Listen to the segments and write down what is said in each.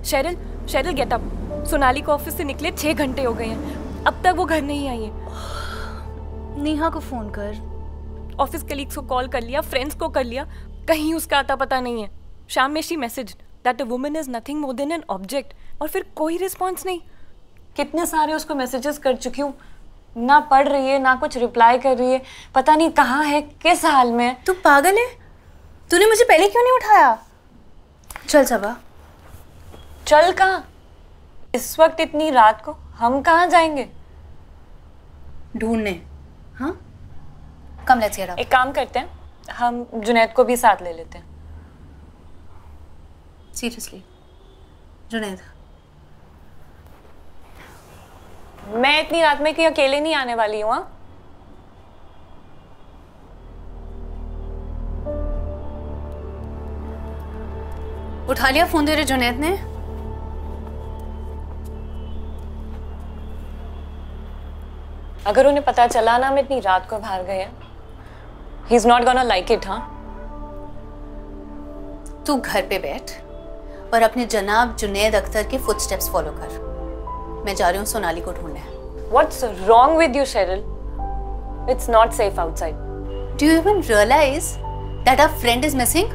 Sherrill, Sheryl get up. Sonali को office से निकले 6 घंटे हो गए हैं, अब तक वो घर नहीं आई है। नेहा को फोन कर। ऑफिस कलीग्स को कॉल कर लिया, फ्रेंड्स को कर लिया, कहीं उसका आता पता नहीं है। शाम में she message that a woman is nothing more than an object, और फिर कोई रिस्पॉन्स नहीं। कितने सारे उसको मैसेजेस कर चुकी हूँ, ना पढ़ रही है ना कुछ रिप्लाई कर रही है, पता नहीं कहाँ है, किस हाल में है। तू पागल है? तूने मुझे पहले क्यों नहीं उठाया? चल सबा। चल कहाँ? इस वक्त इतनी रात को हम कहाँ जाएंगे? ढूंढने। हाँ, कम लेट्स गेट अप। एक काम करते हैं, हम जुनैद को भी साथ ले लेते हैं। सीरियसली जुनैद? मैं इतनी रात में कहीं अकेले नहीं आने वाली हूँ। उठा लिया फोन तेरे जुनैद ने? अगर उन्हें पता चला ना मैं इतनी रात को बाहर गए, he is not gonna like it. हाँ, तू घर पे बैठ और अपने जनाब जुनैद अख्तर के फुटस्टेप्स फॉलो कर। मैं जा रही हूँ सोनाली को ढूंढने। What's wrong with you, Cheryl? It's not safe outside. Do you even realize that our friend is missing?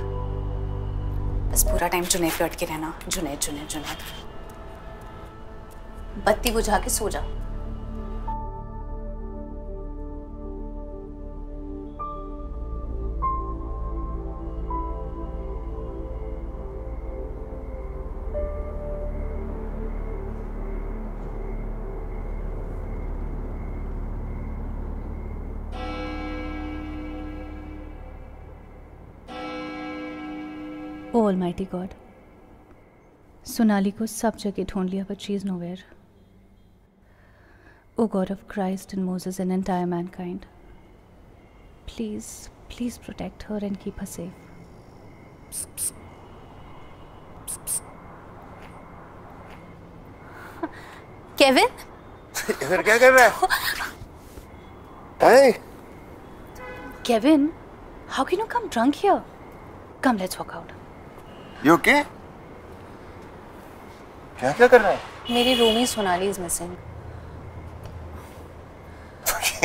बस पूरा टाइम जुनैद पे अटके रहना, जुनैद जुनैद जुनैद। बत्ती बुझा के सो जा। Oh Almighty God, सोनाली को सब जगह ढूंढ लिया but she is nowhere. Oh God of Christ and Moses and entire mankind, please, please protect her and keep her safe. Kevin, इधर क्या कर रहा है? Hey. Kevin, how can you come drunk here? Come, let's walk out. You okay? क्या क्या कर रहा है? मेरी रूमी सोनाली is missing.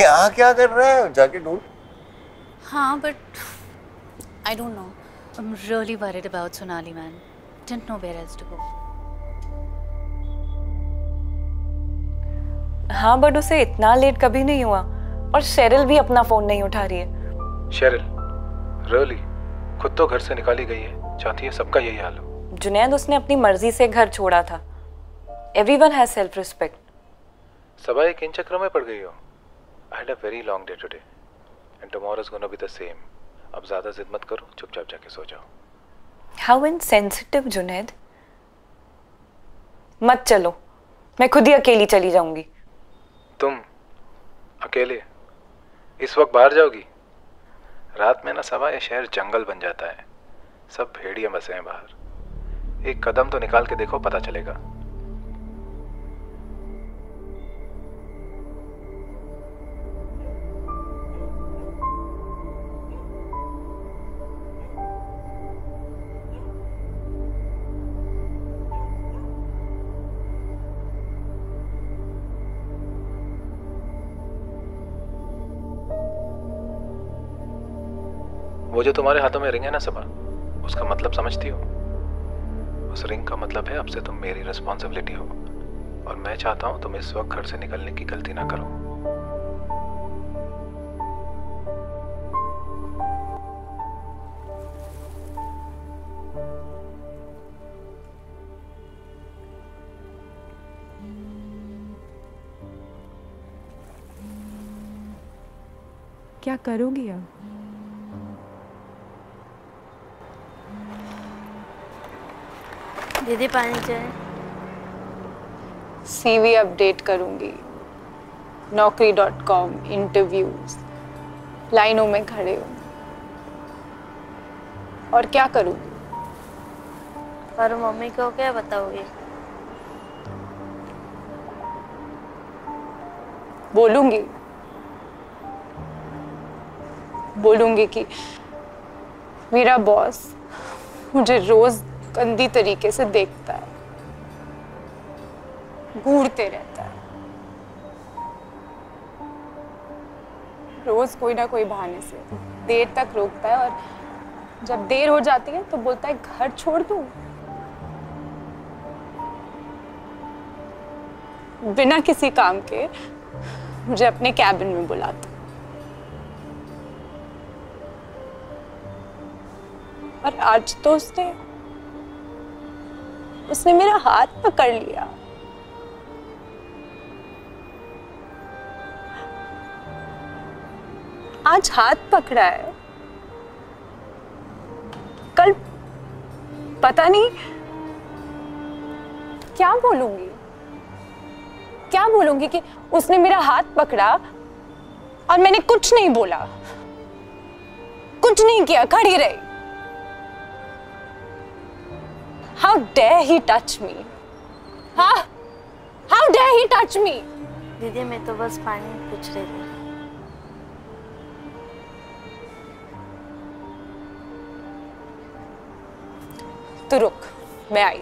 यहाँ क्या कर रहा है? जाके ढूंढ। हाँ, but I don't know. I'm really worried about Sonali, man. Didn't know where else to go. हाँ, बट उसे इतना लेट कभी नहीं हुआ, और शेरिल भी अपना फोन नहीं उठा रही है। शेरिल, रियली खुद तो घर से निकाली गई है, चाहती है सबका यही हाल हो। जुनैद, उसने अपनी मर्जी से घर छोड़ा था। Everyone has self-respect. सबा एक इन चक्रों में पड़ गई हो। I had a very long day today, and tomorrow is gonna be the same. अब ज़्यादा जिद मत करो, चुपचाप जाके सो जाओ। How insensitive, Junaid. मत चलो, मैं खुद ही अकेली चली जाऊंगी। तुम अकेले इस वक्त बाहर जाओगी? रात में ना सबा ये शहर जंगल बन जाता है, सब भेड़िए बसे हैं बाहर। एक कदम तो निकाल के देखो, पता चलेगा। वो जो तुम्हारे हाथों में रिंग है ना सबा, उसका मतलब समझती हो? उस रिंग का मतलब है अब से तुम मेरी रिस्पॉन्सिबिलिटी हो, और मैं चाहता हूं तुम इस वक्त घर से निकलने की गलती ना करो। क्या करोगी अब? दीदी पानी चाहिए। CV अपडेट करूंगी, naukri.com, इंटरव्यूज, लाइनों में खड़े हूँ, और क्या करूंगी? पर मम्मी को क्या बताओगे? बोलूंगी कि मेरा बॉस मुझे रोज गंदी तरीके से देखता है, घूरते रहता है। रोज कोई ना कोई बहाने से देर तक रोकता है और जब देर हो जाती है तो बोलता है घर छोड़ दूं। बिना किसी काम के मुझे अपने कैबिन में बुलाता और आज तो उसने मेरा हाथ पकड़ लिया। आज हाथ पकड़ा है, कल पता नहीं क्या बोलूंगी कि उसने मेरा हाथ पकड़ा और मैंने कुछ नहीं बोला, कुछ नहीं किया, खड़ी रही। How dare he touch me? हाँ, how dare he touch me? दीदी मैं तो बस पानी पूछ रही थी। तो रुक, मैं आई।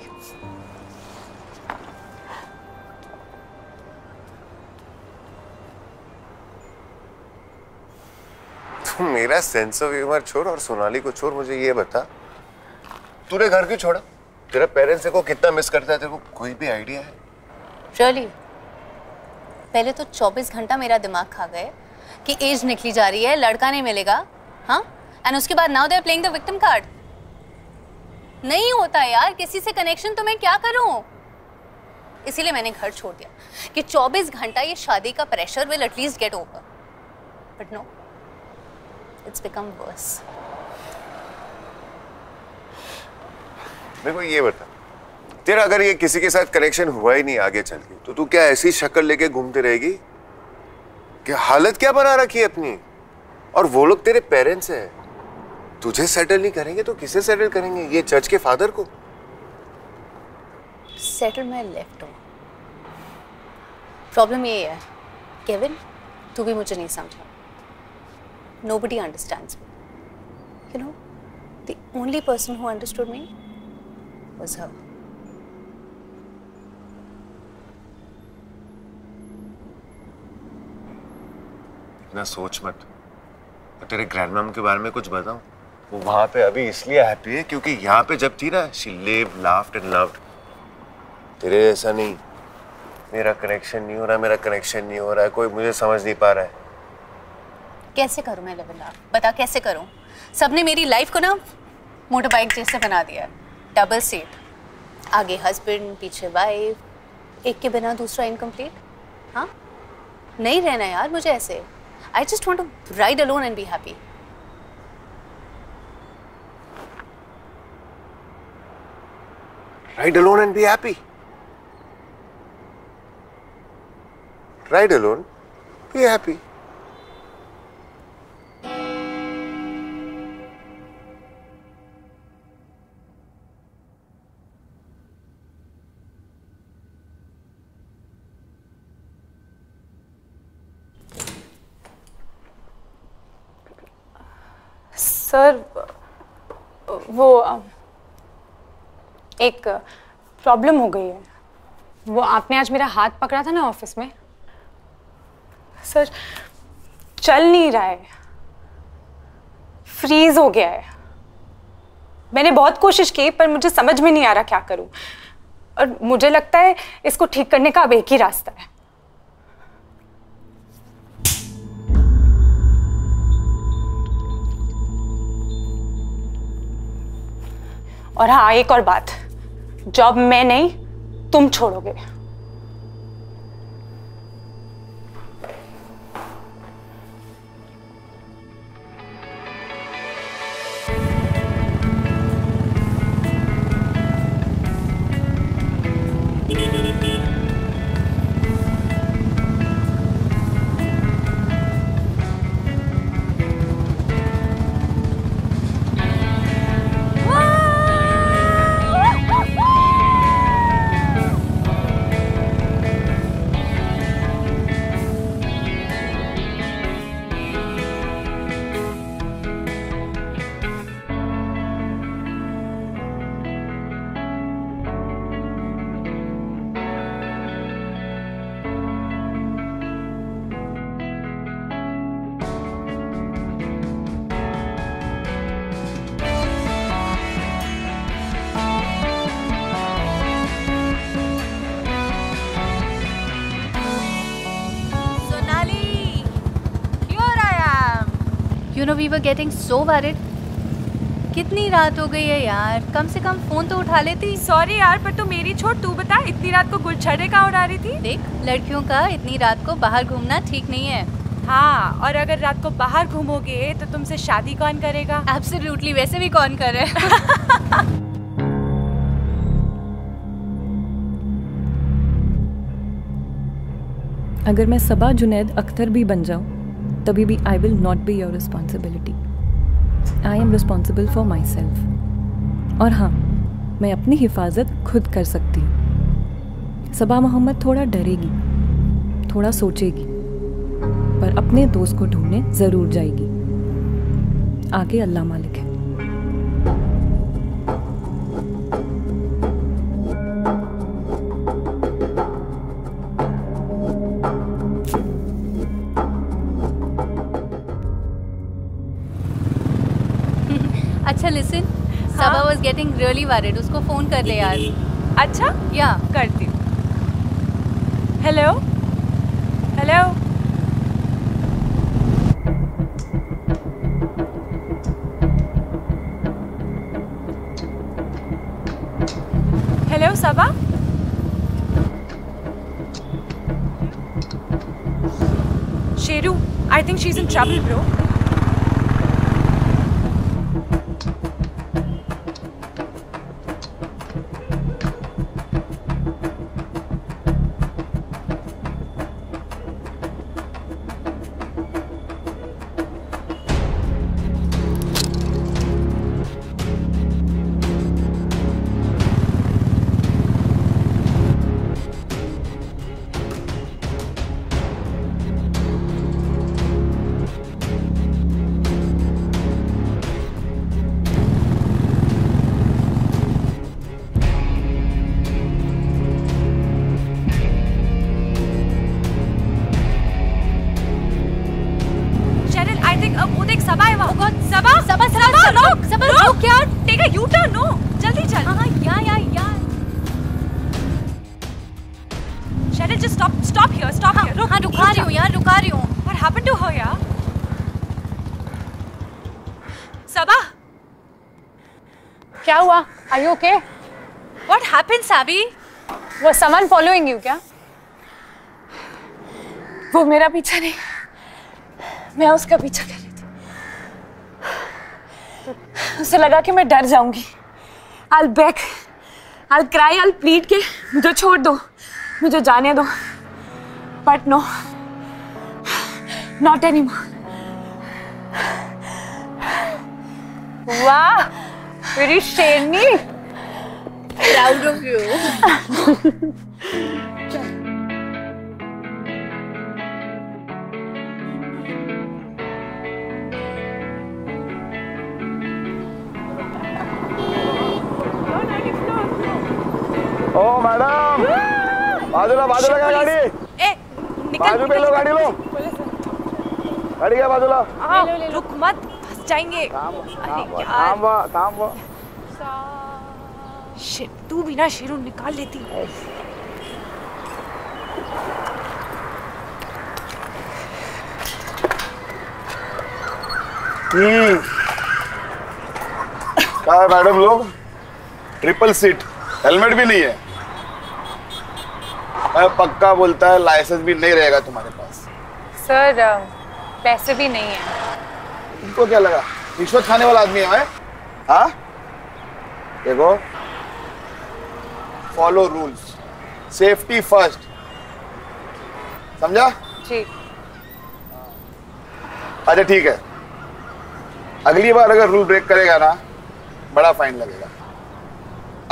तू मेरा सेंस ऑफ ह्यूमर छोड़ और सोनाली को छोड़, मुझे ये बता तूने घर क्यों छोड़ा? तेरा पेरेंट्स को कितना मिस करता है, तेरे को कोई भी आइडिया है? Really? पहले तो 24 घंटा मेरा दिमाग खा गए कि एज निकली जा रही है, लड़का नहीं मिलेगा, हाँ? एंड उसके बाद now they are playing the victim card. नहीं होता यार किसी से कनेक्शन, तो मैं क्या करूं? इसीलिए मैंने घर छोड़ दिया कि 24 घंटा ये शादी का pressure will at least get over. But no, it's become worse. मेरे को ये बता, तेरा अगर ये किसी के साथ कनेक्शन हुआ ही नहीं आगे चल के, तो तू क्या ऐसी शक्ल लेके घूमते रहेगी? क्या हालत क्या बना रखी है अपनी? और वो लोग तेरे पेरेंट्स हैं, तुझे सेटल नहीं करेंगे तो किसे सेटल करेंगे? ये चर्च के फादर को? सेटल मैं लेफ्ट हूँ। प्रॉब्लम ये है केविन, तू भी मुझे नहीं समझा। Nobody understands me. You know, the only person who understood me was her. इतना सोच मत। और तेरे ग्रैंडमॉम के बारे में कुछ बताऊं? वो वहां पे अभी इसलिए हैप्पी है क्योंकि यहाँ पे जब थी ना, she lived, laughed and loved. तेरे ऐसा नहीं, मेरा कनेक्शन नहीं हो रहा है, कोई मुझे समझ नहीं पा रहा है। कैसे करूं मैं लिव इन लव? बता कैसे करूं? सबने मेरी लाइफ को ना मोटर बाइक जैसे बना दिया है, डबल सीट, आगे हस्बैंड पीछे वाइफ, एक के बिना दूसरा इनकम्प्लीट। हाँ, नहीं रहना यार मुझे ऐसे। I just want to ride alone and be happy. Ride alone and be happy. Ride alone, be happy. Sir, वो एक प्रॉब्लम हो गई है। वो आपने आज मेरा हाथ पकड़ा था ना ऑफिस में, सर चल नहीं रहा है, फ्रीज हो गया है। मैंने बहुत कोशिश की पर मुझे समझ में नहीं आ रहा क्या करूं, और मुझे लगता है इसको ठीक करने का अब एक ही रास्ता है। और हाँ, एक और बात, जॉब मैं नहीं तुम छोड़ोगे। You know we were getting so worried. कितनी रात हो गई है यार, कम से कम फोन तो उठा लेती। सॉरी यार, पर तो मेरी छोड़, तू बता इतनी रात को गुलछड़े कहाँ उड़ा रही थी? देख, लड़कियों का इतनी रात को बाहर घूमना ठीक नहीं है। हाँ, और अगर रात को बाहर घूमोगे तो तुमसे शादी कौन करेगा? एब्सोल्युटली, वैसे भी कौन करे। अगर मैं सबा जुनैद अख्तर भी बन जाऊं तभी भी I will not be your responsibility. I am responsible for my self. और हाँ, मैं अपनी हिफाजत खुद कर सकती हूँ। सबा मोहम्मद थोड़ा डरेगी, थोड़ा सोचेगी, पर अपने दोस्त को ढूंढने जरूर जाएगी। आगे अल्लाह मालिक है। अच्छा listen, Saba was getting really worried, उसको फोन कर ले यार। अच्छा, या करती हूँ। Hello hello, hello Saba. Sheru, I think she is in trouble bro. क्या हुआ? Are you okay? What happened, Sabi? Was someone following you क्या? वो मेरा पीछा नहीं, मैं उसका पीछा कर रही थी। उसे लगा कि मैं डर जाऊंगी। I'll beg, I'll cry, I'll plead के मुझे छोड़ दो, मुझे जाने दो। But no, not anymore. वाह, मेरी शेरनी। Proud of you. ओ मैडम, बाजूला बाजूला क्या गाड़ी? ए, निकल, बाजू पे लो गाड़ी लो। गाड़ी क्या बाजूला? रुक मत, फंस जाएंगे। थाम। शिट, तू भी ना शेरू निकाल लेती। क्या है मैडम लोग? ट्रिपल सीट, हेलमेट भी नहीं है। मैं पक्का बोलता है लाइसेंस भी नहीं रहेगा तुम्हारे पास। सर, पैसे भी नहीं है। तुमको क्या लगा रिश्वत खाने वाला आदमी है मैं? हाँ, देखो, फॉलो रूल्स, सेफ्टी फर्स्ट, समझा? जी। अच्छा ठीक है, अगली बार अगर रूल ब्रेक करेगा ना, बड़ा फाइन लगेगा।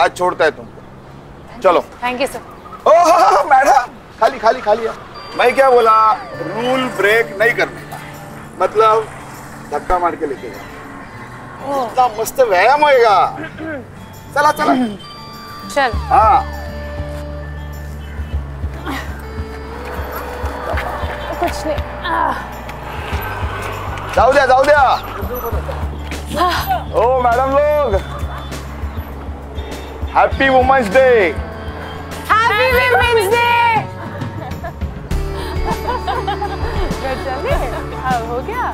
आज छोड़ता है तुमको, चलो। Thank you sir. Oh madam, खाली। मैं क्या बोला? रूल ब्रेक नहीं करने का मतलब धक्का मार के लेके जा। इतना मस्त व्यायाम होएगा। चला चल। हाँ, कुछ नहीं। जाओ दिया। ओ मैडम लोग, happy women's day. Happy women's day. चले, हो गया।